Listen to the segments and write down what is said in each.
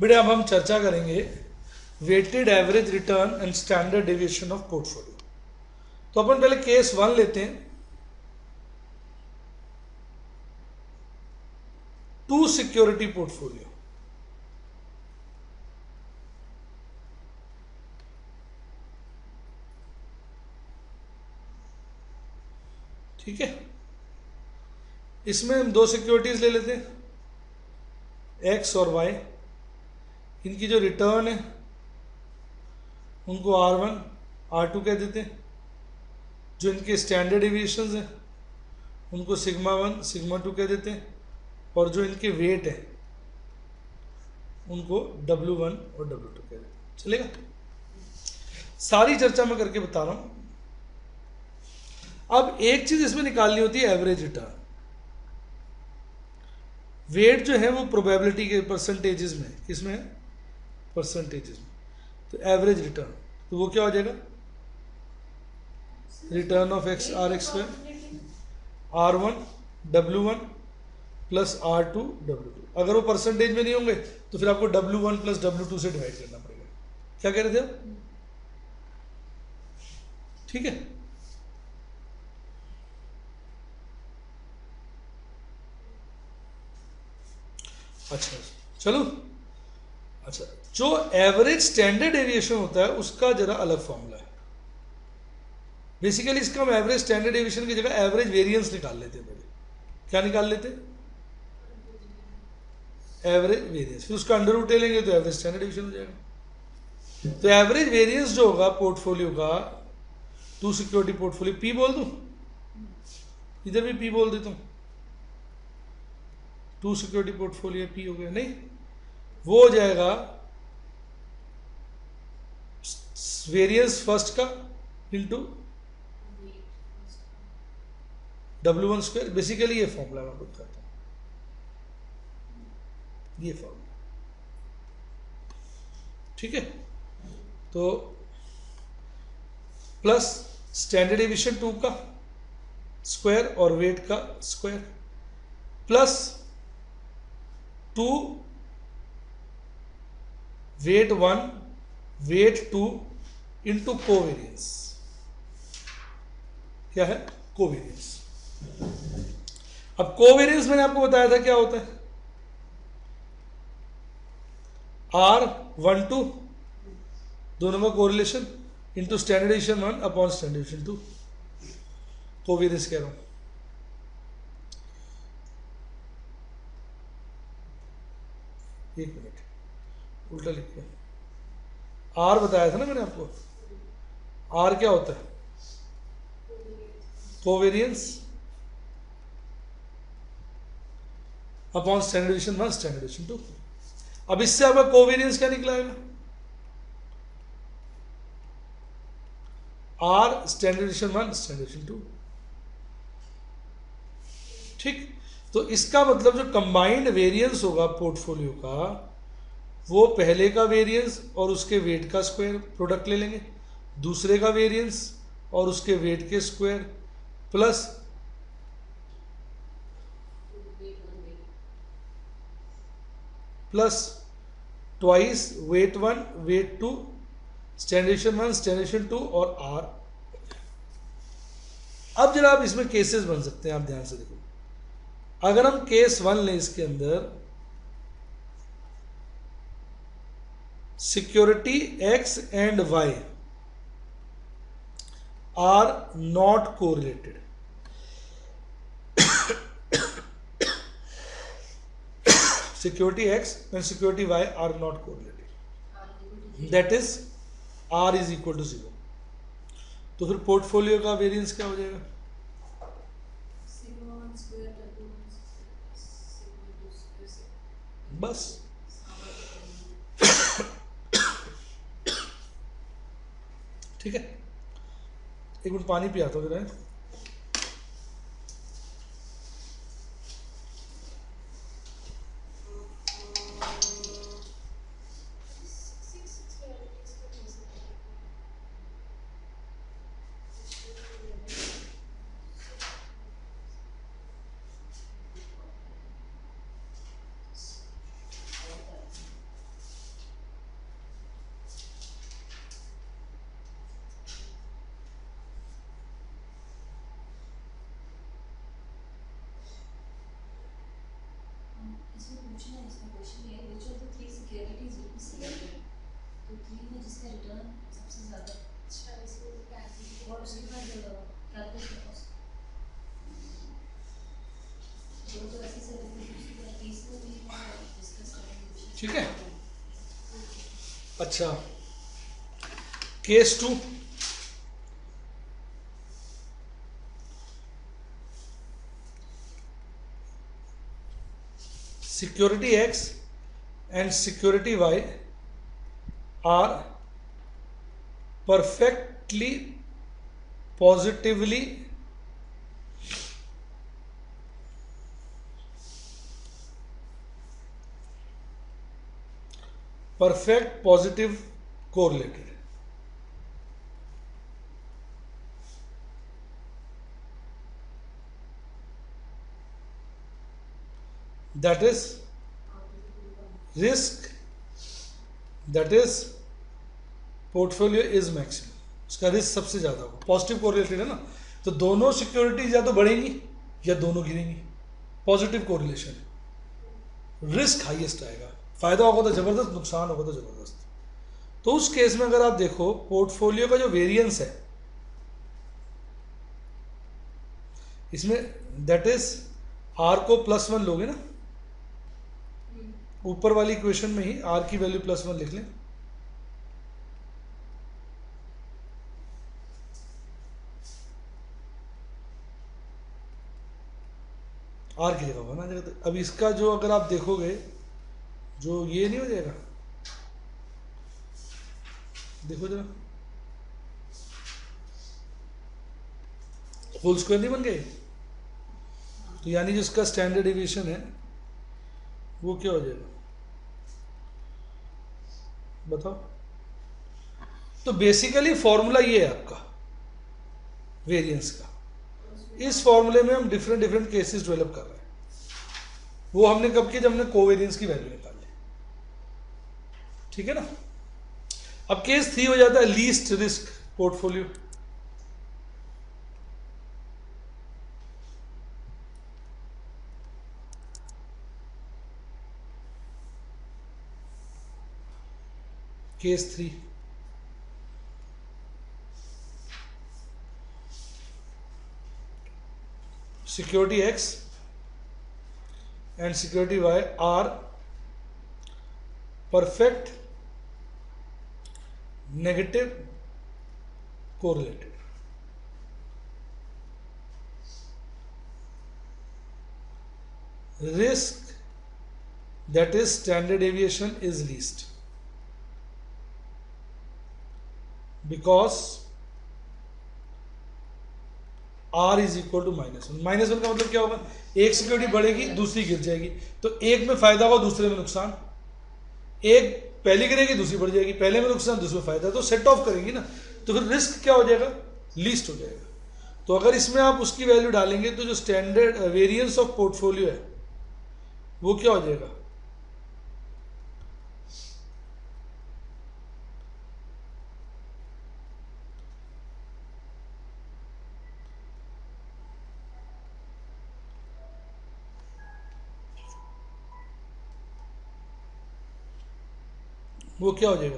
बेटे अब हम चर्चा करेंगे weighted average return and standard deviation of portfolio. तो अपन पहले केस 1 लेते हैं। टू सिक्योरिटी पोर्टफोलियो, ठीक है। इसमें हम दो सिक्योरिटीज ले लेते हैं, एक्स और वाई। इनकी जो रिटर्न है उनको R1 R2 कह देते हैं। जो इनके स्टैंडर्ड डेविएशंस हैं उनको σ1 σ2 कह देते हैं। और जो इनके वेट है उनको W1 और W2 कह देते हैं। चलेगा? सारी चर्चा मैं करके बता रहा हूं। अब एक चीज इसमें निकालनी होती है, एवरेज रिटर्न। वेट जो है वो प्रोबेबिलिटी के परसेंटेजेस में, किसमें है? परसेंटेजेस में। तो एवरेज रिटर्न, तो वो क्या हो जाएगा? Return of x r x square R1 W1 plus R2 W2। अगर वो परसेंटेज में नहीं होंगे तो फिर आपको W1 प्लस W2 से डिवाइड करना पड़ेगा। क्या कह रहे थे आप? ठीक है। अच्छा चलो। अच्छा, जो एवरेज स्टैंडर्ड डेविएशन होता है उसका जरा अलग फॉर्मूला है। बेसिकली इसका हम एवरेज स्टैंडर्ड डेविएशन की जगह एवरेज वेरिएंस निकाल लेते हैं पहले। क्या निकाल लेते हैं? Average variance. फिर उसका अंडर रूट ले लेंगे तो एवरेज स्टैंडर्ड डेविएशन हो जाएगा। तो एवरेज वेरिएंस जो होगा पोर्टफोलियो का, टू सिक्योरिटी पोर्टफोलियो, पी बोल दूं, इधर भी पी बोल देता हूं। टू सिक्योरिटी पोर्टफोलियो पी हो गया, नहीं वो हो जाएगा वेरिएंस फर्स्ट का इंटू W1 स्क्वायर। बेसिकली ये फॉर्मूला मैं खुद करता हूं, ये फॉर्मूला, ठीक है। तो प्लस स्टैंडर्ड डेविएशन 2 का स्क्वायर और वेट का square plus 2 weight 1 weight 2 into covariance. क्या है? कोवेरियंस। अब कोवेरियंस मैंने आपको बताया था क्या होता है। R12 दोनों में correlation into standard deviation 1 upon standard deviation 2। Covariance कह रहा हूं। एक मिनट, उल्टा लिख दिया। R बताया था ना मैंने आपको। R क्या होता है? Covariance upon standard deviation 1 standard deviation 2। अब इससे आपका कोवेरियंस क्या निकलाएगा? R standard deviation 1 standard deviation 2। ठीक। तो इसका मतलब जो कंबाइंड वेरिएंस होगा पोर्टफोलियो का, वो पहले का वेरिएंस और उसके वेट का स्क्वायर प्रोडक्ट ले लेंगे, दूसरे का वेरिएंस और उसके वेट के square plus twice weight 1 weight 2 standard deviation 1 standard deviation 2 और R। अब जरा आप इसमें केसेस बन सकते हैं, आप ध्यान से देखो। अगर हम केस 1 लें, इसके अंदर security X and Y are not correlated. Security X and security Y are not correlated, that is R is equal to 0। तो फिर पोर्टफोलियो का वेरिएंस क्या हो जाएगा? बस ठीक है। एक मिनट पानी पिया तो जरा। इसमें पूछना है, इसमें क्वेश्चन ये है which of the three securities will be selected, तो 3 में जिसका रिटर्न सबसे ज़्यादा, अच्छा इसमें तो कैलकुलेट और उसके बाद कैलकुलेट कॉस्ट, दो तो ऐसे से उसके बाद तीसरे भी डिस्कस करेंगे। ठीक है। अच्छा, case 2, security X and security Y are perfectly positively perfect positive correlated. That is risk, that is portfolio is maximum, उसका रिस्क सबसे ज़्यादा होगा, पॉजिटिव कोरिलेटेड है ना, तो दोनों सिक्योरिटीज या तो बढ़ेंगी या दोनों गिरेंगी, पॉजिटिव कोरिलेशन है, रिस्क हाईएस्ट आएगा, फायदा होगा तो ज़बरदस्त, नुकसान होगा तो ज़बरदस्त। तो उस केस में अगर आप देखो पोर्टफोलियो का जो वेरिएंस है इसमें, दैट इज आर को +1 लोगे ना, ऊपर वाली इक्वेशन में ही आर की वैल्यू +1 लिख लें, आर की जगह बना जाएगा। अब इसका जो अगर आप देखोगे जो ये नहीं हो जाएगा, देखो जरा, होल स्क्वायर नहीं बन गए, तो यानी जिसका स्टैंडर्ड डेविएशन है वो क्या हो जाएगा बताओ। तो बेसिकली फॉर्मूला ये है आपका वेरिएंस का, इस फॉर्मूले में हम डिफरेंट केसेस डेवलप कर रहे हैं, वो हमने कब किया, जब हमने कोवेरियंस की वैल्यू निकाली, ठीक है ना। अब केस 3 हो जाता है least risk portfolio, case 3 security X and security Y are perfect negative correlated. Risk, that is standard deviation, is least because R is equal to -1। -1 का मतलब क्या होगा, एक सिक्योरिटी बढ़ेगी दूसरी गिर जाएगी, तो एक में फायदा होगा दूसरे में नुकसान, एक पहले गिरेगी दूसरी बढ़ जाएगी, पहले में नुकसान दूसरे में फायदा, तो सेट ऑफ करेंगी ना, तो फिर रिस्क क्या हो जाएगा, लीस्ट हो जाएगा। तो अगर इसमें आप उसकी वैल्यू डालेंगे तो जो स्टैंडर्ड वेरिएंस ऑफ पोर्टफोलियो है वो क्या हो जाएगा, वो क्या हो जाएगा,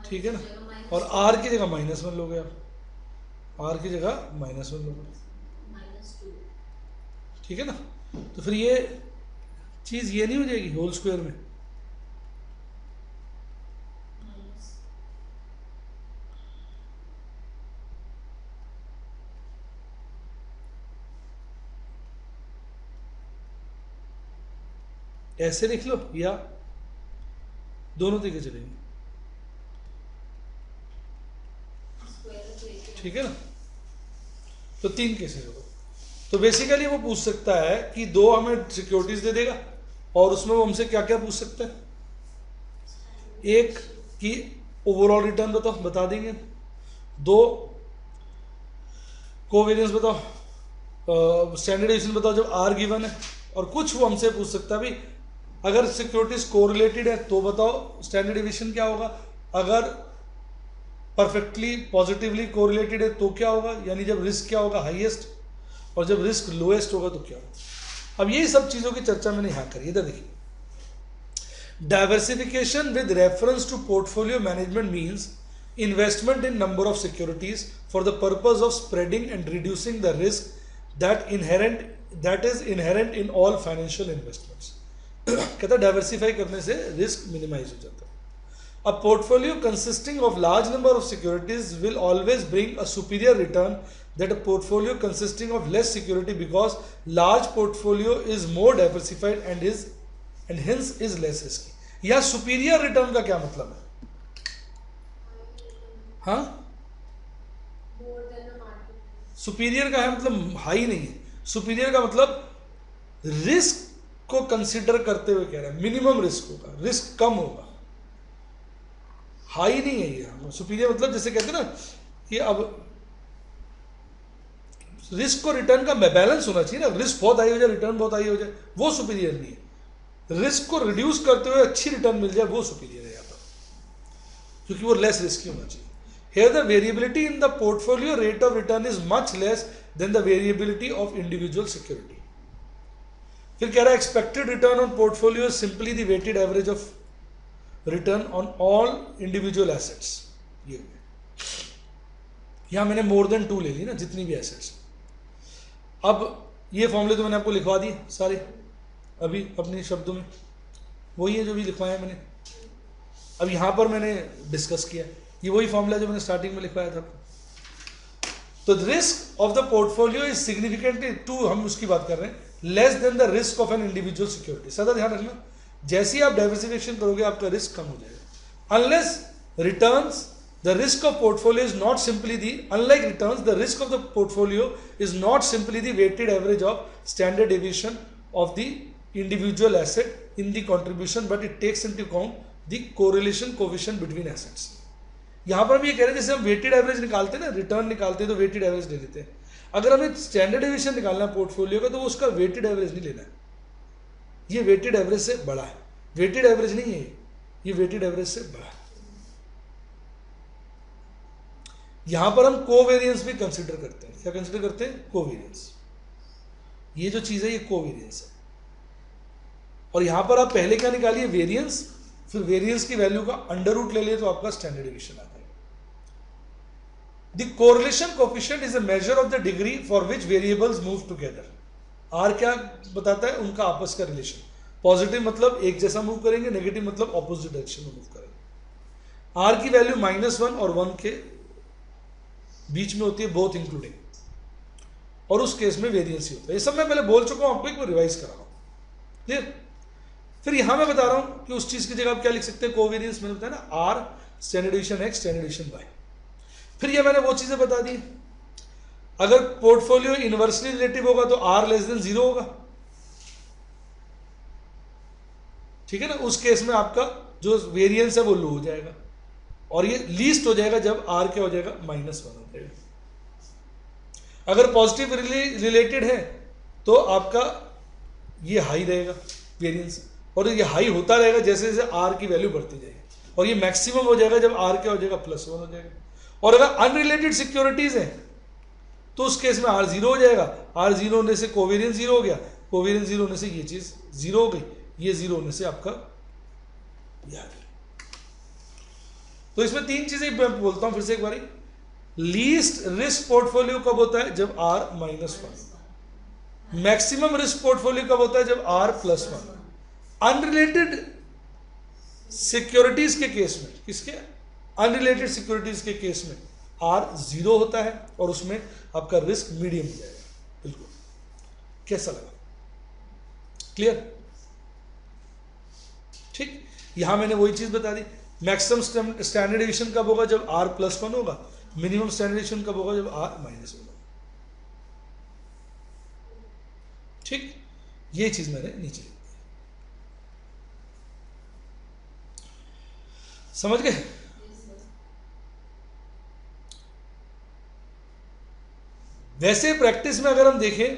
ठीक है ना। और आर की जगह -1 लोगे आप, आर की जगह -1 लोगे, -2, ठीक है ना। तो फिर ये चीज़ ये नहीं हो जाएगी होल स्क्वायर में, ऐसे लिख लो या दोनों तरीके चलेंगे, ठीक है ना। तो 3 केसेस होगा, तो बेसिकली वो पूछ सकता है कि 2 हमें सिक्योरिटीज दे देगा और उसमें वो हमसे क्या क्या पूछ सकता है, एक कि ओवरऑल रिटर्न बताओ, बता देंगे, 2 कोवेरियंस बताओ, स्टैंडर्ड डेविएशन बताओ जब आर गिवन है, और कुछ वो हमसे पूछ सकता है भाई अगर सिक्योरिटीज कोरिलेटेड है तो बताओ स्टैंडर्ड डेविएशन क्या होगा, अगर परफेक्टली पॉजिटिवली कोरिलेटेड है तो क्या होगा, यानी जब रिस्क क्या होगा, हाईएस्ट, और जब रिस्क लोएस्ट होगा तो क्या होगा। अब यही सब चीज़ों की चर्चा मैंने यहाँ करी। इधर देखिए, diversification with reference to portfolio management means investment in number of securities for the purpose of spreading and reducing the risk that is inherent in all financial investments. कहता है डाइवर्सिफाई करने से रिस्क मिनिमाइज हो जाता है। A portfolio consisting of large number of securities will always bring a superior return that a portfolio consisting of less security, because large portfolio is more diversified and hence is less risky. या superior return का क्या मतलब है? हाँ, more than the market. Superior का है मतलब high नहीं है, सुपीरियर का मतलब रिस्क को कंसिडर करते हुए कह रहा है, मिनिमम रिस्क होगा, रिस्क कम होगा, हाई नहीं है ये। सुपीरियर मतलब जैसे कहते हैं ना कि अब रिस्क को रिटर्न का बैलेंस होना चाहिए ना, रिस्क बहुत हाई हो जाए रिटर्न बहुत हाई हो जाए, वो सुपीरियर नहीं है। रिस्क को रिड्यूस करते हुए अच्छी रिटर्न मिल जाए वो सुपीरियर है यहाँ पर, क्योंकि वो लेस रिस्की होना चाहिए। Here the variability in the portfolio rate of return is much less than the variability of individual security. फिर कह रहा है expected return on portfolio is simply the weighted average of return on all individual assets. ये यहाँ मैंने more than 2 ले ली ना, जितनी भी assets। अब ये फॉर्मूले तो मैंने आपको लिखवा दिए सारे अभी अपने शब्दों में, वही है जो भी लिखवाया मैंने। अब यहाँ पर मैंने डिस्कस किया, ये वही फॉर्मूला जो मैंने स्टार्टिंग में लिखवाया था। तो risk of the portfolio is significantly to, हम उसकी बात कर रहे हैं, less than the risk of an individual security. सदा ध्यान रखना, जैसे ही आप डाइवर्सिफिकेशन करोगे आपका रिस्क कम हो जाएगा। Unless returns the risk of portfolio is not simply the, unlike returns the risk of the portfolio is not simply the weighted average of standard deviation of the individual asset in the contribution, but it takes into account the correlation coefficient between assets. यहाँ पर हम ये कह रहे हैं जैसे हम weighted average निकालते हैं ना, रिटर्न निकालते हैं तो वेटेड एवरेज ले लेते हैं। अगर हमें स्टैंडर्ड डेविएशन निकालना है पोर्टफोलियो का तो वो उसका वेटेड एवरेज नहीं लेना है, ये वेटेड एवरेज से बड़ा है, वेटेड एवरेज नहीं है ये वेटेड एवरेज से बड़ा है। यहाँ पर हम कोवेरियंस भी कंसिडर करते हैं। क्या कंसिडर करते हैं? कोवेरियंस। ये जो चीज़ है ये कोवेरियंस है। और यहाँ पर आप पहले क्या निकालिए? वेरियंस, फिर वेरियंस की वैल्यू का अंडर रूट ले लिए तो आपका स्टैंडर्ड डेविएशन आता है। The correlation coefficient is a measure of the degree for which variables move together. R क्या बताता है? उनका आपस का रिलेशन। पॉजिटिव मतलब एक जैसा मूव करेंगे, नेगेटिव मतलब ऑपोजिट डायरेक्शन में मूव करेंगे। आर की वैल्यू -1 और 1 के बीच में होती है, बोथ इंक्लूडिंग, और उस केस में वेरियंस ही होता है। ये सब मैं पहले बोल चुका हूं, आपको एक बार रिवाइज करा रहा हूं। क्लियर? फिर यहां मैं बता रहा हूं कि उस चीज की जगह आप क्या लिख सकते हैं? कोवेरियंस मैंने बताया ना, r standard deviation x standard deviation y. फिर ये मैंने वो चीजें बता दी, अगर पोर्टफोलियो इनवर्सली रिलेटिव होगा तो आर लेस देन 0 होगा, ठीक है ना। उस केस में आपका जो वेरियंस है वो लो हो जाएगा, और ये लीस्ट हो जाएगा जब आर क्या हो जाएगा? -1 हो जाएगा। अगर पॉजिटिव रिलेटेड है तो आपका ये हाई रहेगा वेरियंस, और ये हाई होता रहेगा जैसे जैसे आर की वैल्यू बढ़ती जाएगी, और ये मैक्सिमम हो जाएगा जब आर क्या हो जाएगा? +1 हो जाएगा। और अगर अनरिलेटेड सिक्योरिटीज है तो उस केस में आर 0 हो जाएगा। आर 0 होने से कोवेरियंस 0 हो गया, कोवेरियंस 0 होने से ये चीज 0 हो गई, ये 0 होने से आपका ये आ गया। तो इसमें 3 चीजें मैं बोलता हूं फिर से एक बारी। लीस्ट रिस्क पोर्टफोलियो कब होता है? जब आर -1। मैक्सिमम रिस्क पोर्टफोलियो कब होता है? जब आर +1। अनरिलेटेड सिक्योरिटीज के केस में, किसके? अनरिलेटेड सिक्योरिटीज के केस में आर 0 होता है, और उसमें आपका रिस्क मीडियम हो जाएगा। बिल्कुल। कैसा लगा? क्लियर? ठीक। यहां मैंने वही चीज बता दी। मैक्सिमम स्टैंडर्ड डेविएशन कब होगा? जब आर +1 होगा। मिनिमम स्टैंडर्ड डेविएशन कब होगा? जब आर -1 होगा। ठीक, ये चीज मैंने नीचे लिखी। समझ गए? वैसे प्रैक्टिस में अगर हम देखें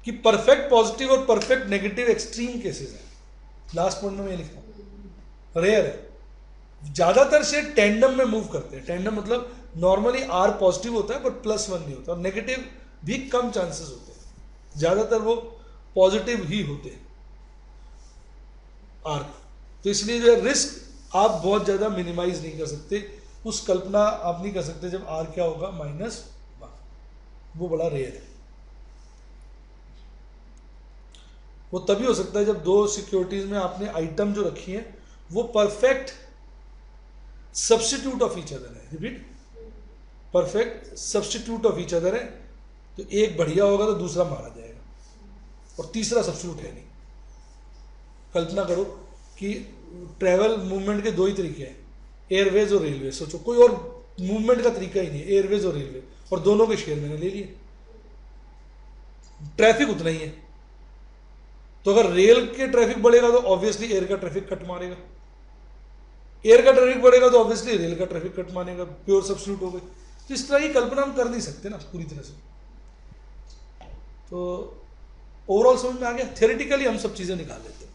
कि परफेक्ट पॉजिटिव और परफेक्ट नेगेटिव एक्सट्रीम केसेस हैं, लास्ट पॉइंट में मैं लिखा हूं, रेयर है। ज़्यादातर से टेंडम में मूव करते हैं। टेंडम मतलब नॉर्मली आर पॉजिटिव होता है पर +1 नहीं होता, और नेगेटिव भी कम चांसेस होते हैं, ज़्यादातर वो पॉजिटिव ही होते हैं आर। तो इसलिए जो है रिस्क आप बहुत ज़्यादा मिनिमाइज नहीं कर सकते, उस कल्पना आप नहीं कर सकते जब आर क्या होगा -1, वो बड़ा रेयर है। वो तभी हो सकता है जब दो सिक्योरिटीज में आपने आइटम जो रखी है वो perfect substitute of each other है। Repeat, perfect substitute of each other है, तो एक बढ़िया होगा तो दूसरा मारा जाएगा, और तीसरा सब्स्टिट्यूट है नहीं। कल्पना करो कि ट्रैवल मूवमेंट के दो ही तरीके हैं, एयरवेज और रेलवे। सोचो कोई और मूवमेंट का तरीका ही नहीं है, एयरवेज और रेलवे, और दोनों के शेयर मैंने ले लिए, ट्रैफिक उतना ही है। तो अगर रेल के ट्रैफिक बढ़ेगा तो ऑब्वियसली एयर का ट्रैफिक कट मारेगा, एयर का ट्रैफिक बढ़ेगा तो ऑब्वियसली रेल का ट्रैफिक कट मारेगा, प्योर सब्स्टिट्यूट हो गई। तो इस तरह की कल्पना हम कर नहीं सकते ना पूरी तरह से। तो ओवरऑल समझ में आ गया, थियोरेटिकली हम सब चीज़ें निकाल लेते हैं।